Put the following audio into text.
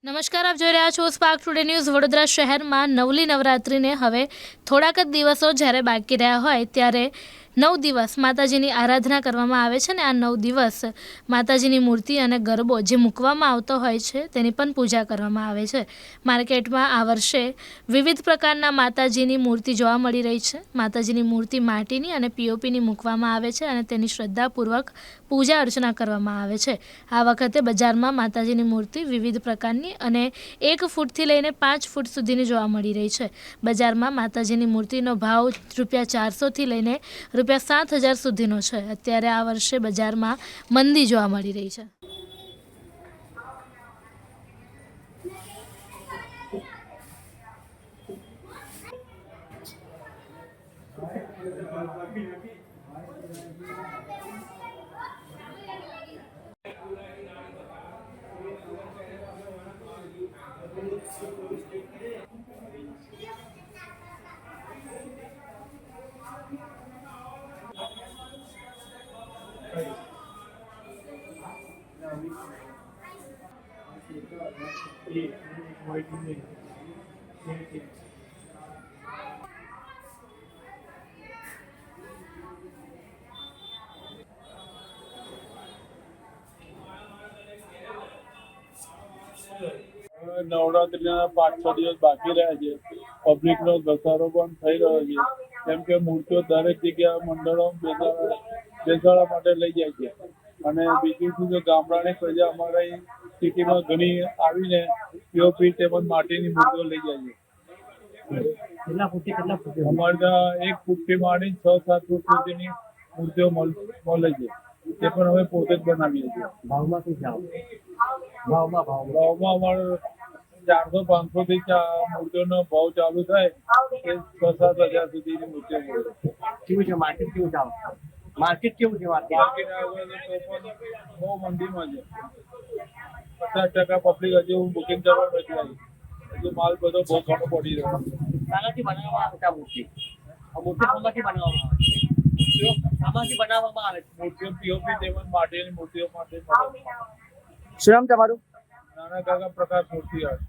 નમસ્કાર, આપ જોઈ રહ્યા છો સ્પાર્ક ટુડે ન્યૂઝ. વડોદરા શહેરમાં નવલી નવરાત્રિને હવે થોડાક જ દિવસો જ્યારે બાકી રહ્યા હોય ત્યારે 9 દિવસ માતાજીની આરાધના કરવામાં આવે છે અને આ 9 દિવસ માતાજીની મૂર્તિ અને ગરબો જે મૂકવામાં આવતો હોય છે તેની પણ પૂજા કરવામાં આવે છે. માર્કેટમાં આ વર્ષે વિવિધ પ્રકારના માતાજીની મૂર્તિ જોવા મળી રહી છે. માતાજીની મૂર્તિ માટીની અને પીઓપીની મૂકવામાં આવે છે અને તેની શ્રદ્ધાપૂર્વક પૂજા અર્ચના કરવામાં આવે છે. આ વખતે બજારમાં માતાજીની મૂર્તિ વિવિધ પ્રકારની અને 1 ફૂટથી લઈને 5 ફૂટ સુધીની જોવા મળી રહી છે. બજારમાં માતાજીની મૂર્તિનો ભાવ ₹400થી લઈને ₹7,000 સુધીનો છે. અત્યારે આ વર્ષે બજારમાં મંદી જોવા મળી રહી છે. નવરાત્રીના 5-6 દિવસ બાકી રહ્યા છે. પબ્લિકનો ઘસારો પણ થઈ રહ્યો છે, કેમ કે મૂર્તિઓ દરેક જગ્યા મંડળો બેસાડવા માટે લઈ જાય છે. અને બીજું શું કે ગામડાની પ્રજા અમારા સિટીમાં ઘણી આવીને પીઓપી તેમજ માટીની મૂર્તિઓ લઈ જાય છે. અમારે ત્યાં 1 ફૂટથી માંડી 6-7 ફૂટ સુધીની મૂર્તિઓ મળે છે. તે પણ અમે પોતે જ બનાવીએ છીએ. ભાવમાં શું છે? ભાવમાં અમારે 400-500 થી મૂર્તિઓનો ભાવ ચાલુ થાય તે 6-7 હજાર સુધીની મૂર્તિઓ મળે. કેવું છે માર્કેટ? કેવું છે માર્કેટ? કેવું છે માર્કેટ? બહુ મંદીમાં છે. 50% પબ્લિક હજુ બુકિંગ કરવા નથી આવી. હજુ માલ બધો બહુ ઘણો પડી રહ્યો છે. શાનાથી બનાવવામાં આવે છે આ મૂર્તિ? આ મૂર્તિ શામાંથી બનાવવામાં આવે છે? મૂર્તિઓ શામાંથી બનાવવામાં આવે છે? મૂર્તિઓ પીઓપી તેમજ માટીની મૂર્તિઓ માટે બનાવવામાં આવે છે. શું નામ તમારું? નાના કાકા પ્રકાશ મૂર્તિ આવે.